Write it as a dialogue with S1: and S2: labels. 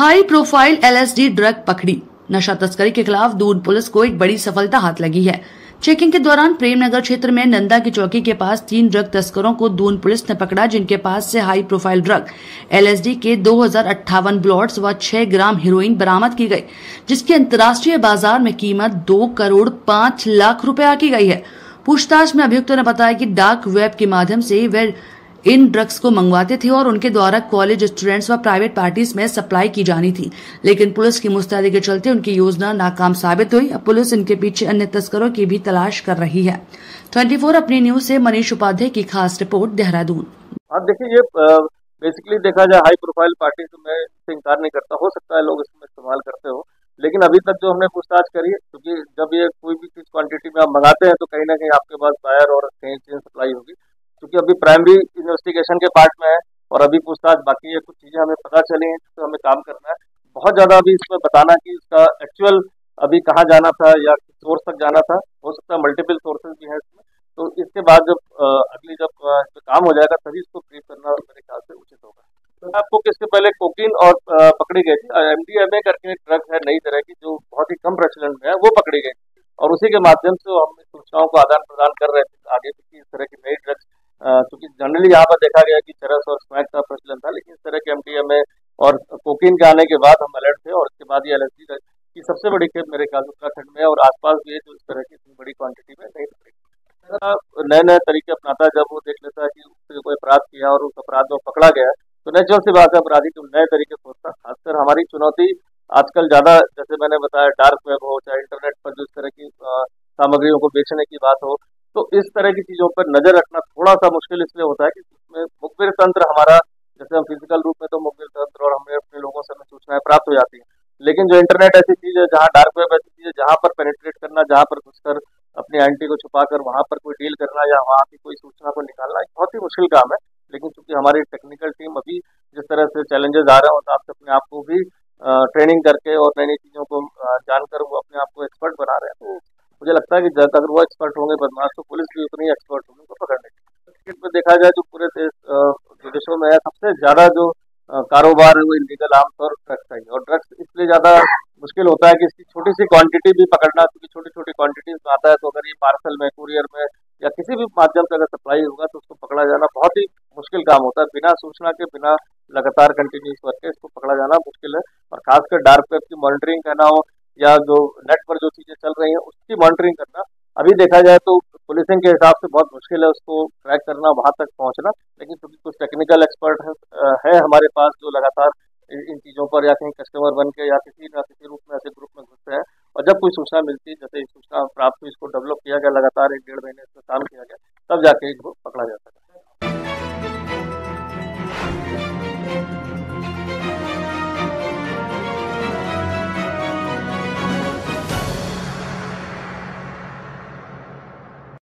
S1: High profile LSD drug पकड़ी। नशा तस्करी के खिलाफ दून पुलिस को एक बड़ी सफलता हाथ लगी है। चेकिंग के दौरान प्रेमनगर क्षेत्र में नंदा की चौकी के पास 3 ड्रग तस्करों को दून पुलिस ने पकड़ा, जिनके पास से हाई प्रोफाइल ड्रग एलएसडी के 2058 ब्लॉट्स व 6 ग्राम हेरोइन बरामद की गई, जिसकी अंतर्राष्ट्रीय बाजार में कीमत 2 करोड़ 5 लाख रुपए आकी गई है। पूछताछ में अभियुक्तों ने बताया कि डार्क वेब के माध्यम से वे इन ड्रग्स को मंगवाते थे और उनके द्वारा कॉलेज स्टूडेंट्स व प्राइवेट पार्टीज में सप्लाई की जानी थी, लेकिन पुलिस की मुस्तैदी के चलते उनकी योजना नाकाम साबित हुई। अब पुलिस इनके पीछे अन्य तस्करों की भी तलाश कर रही है। 24 अपनी न्यूज से मनीष उपाध्याय की खास रिपोर्ट, देहरादून।
S2: आप देखिए, ये बेसिकली देखा जाए हाई प्रोफाइल पार्टी तो मैं इससे इंकार नहीं करता, हो सकता है लोग इसमें इस्तेमाल करते हो, लेकिन अभी तक जो हमने पूछताछ करी है, क्योंकि जब ये कोई भी चीज क्वांटिटी में आप मंगाते हैं तो कहीं ना कहीं आपके पास बायर और कहीं चेन सप्लाई होगी, क्योंकि अभी प्राइमरी इन्वेस्टिगेशन के पार्ट में है और अभी पूछताछ बाकी है। कुछ चीजें हमें पता चली हैं, जिस पर हमें काम करना है। बहुत ज्यादा अभी इसमें बताना कि इसका एक्चुअल अभी कहाँ जाना था या किस सोर्स तक जाना था, हो सकता है मल्टीपल सोर्सेज भी हैं इसमें। तो इसके बाद जब अगली जब काम हो जाएगा तभी इसको ब्रीफ करना मेरे ख्याल से उचित होगा। तो आपको किससे पहले कोकीन और पकड़ी गई थी, एमडीएमए करके एक ड्रग है नई तरह की जो बहुत ही कम प्रचलन में है, वो पकड़ी गई और उसी के माध्यम से हम सूचनाओं को आदान प्रदान कर रहे थे आगे भी कि इस तरह की नई ड्रग्स, क्योंकि जनरली यहाँ पर देखा गया कि चरस और स्मैक का प्रचलन था, लेकिन इस तरह के एमडीएमए और कोकीन के आने के बाद हम अलर्ट थे और उसके बाद ये एलएसडी की सबसे बड़ी खेप मेरे ख्याल उत्तराखंड में और आसपास भी है जो इस तरह की इतनी बड़ी क्वांटिटी में नहीं पकड़ी। नए नए तरीके अपनाता है, जब वो देख लेता है कि उससे कोई अपराध किया और उस अपराध में पकड़ा गया तो नेचुरल सी बात है अपराधी को नए तरीके सोचता। खासकर हमारी चुनौती आजकल ज्यादा, जैसे मैंने बताया, डार्क वेब हो चाहे इंटरनेट पर जो इस तरह की सामग्रियों को बेचने की बात हो, तो इस तरह की चीजों पर नजर रखना थोड़ा सा मुश्किल इसलिए होता है कि इसमें मुखबिर तंत्र हमारा, जैसे हम फिजिकल रूप में तो मुखबिर तंत्र और हमें अपने लोगों से सूचनाएं प्राप्त हो जाती हैं, लेकिन जो इंटरनेट ऐसी चीज है, जहाँ डार्क वेब ऐसी चीज है, जहाँ पर पेनिट्रेट करना, जहाँ पर घुसकर अपनी आइडेंटिटी को छुपाकर वहां पर कोई डील करना या वहां की कोई सूचना को निकालना एक बहुत ही मुश्किल काम है। लेकिन चूंकि हमारी टेक्निकल टीम अभी जिस तरह से चैलेंजेस आ रहे हैं उस हिसाब से अपने आप को भी ट्रेनिंग करके और नई नई चीजों को जानकर वो अपने आप को एक्सपर्ट बना रहे हैं, तो मुझे लगता है कि अगर वो एक्सपर्ट होंगे बदमाश, तो पुलिस भी उतनी एक्सपर्ट होगी उनको पकड़ने की। क्रिकेट में देखा जाए जो पूरे विदेशों में है, सबसे ज्यादा जो कारोबार है वो इलीगल आमतौर ड्रग्स का ही, और ड्रग्स इसलिए ज्यादा मुश्किल होता है कि इसकी छोटी सी क्वांटिटी भी पकड़ना, क्योंकि छोटी छोटी क्वांटिटीज में आता है, तो अगर ये पार्सल में, कुरियर में या किसी भी माध्यम से अगर सप्लाई होगा तो उसको पकड़ा जाना बहुत ही मुश्किल काम होता है। बिना सूचना के, बिना लगातार कंटिन्यूस वर्क के इसको पकड़ा जाना मुश्किल है, और खासकर डार्क वेब की मॉनिटरिंग करना हो या जो नेट पर जो चीजें चल रही हैं उसकी मॉनिटरिंग करना, अभी देखा जाए तो पुलिसिंग के हिसाब से बहुत मुश्किल है उसको ट्रैक करना, वहां तक पहुंचना। लेकिन क्योंकि कुछ टेक्निकल एक्सपर्ट है हमारे पास जो लगातार इन चीजों पर या कहीं कस्टमर बन के या किसी न किसी रूप में ऐसे ग्रुप में घुसते हैं, और जब कोई सूचना मिलती है, जैसे सूचना प्राप्त हुई, इसको डेवलप किया गया, लगातार 1-1.5 महीने इस पर काम किया गया, तब जाके इनको पकड़ा जा सकता है।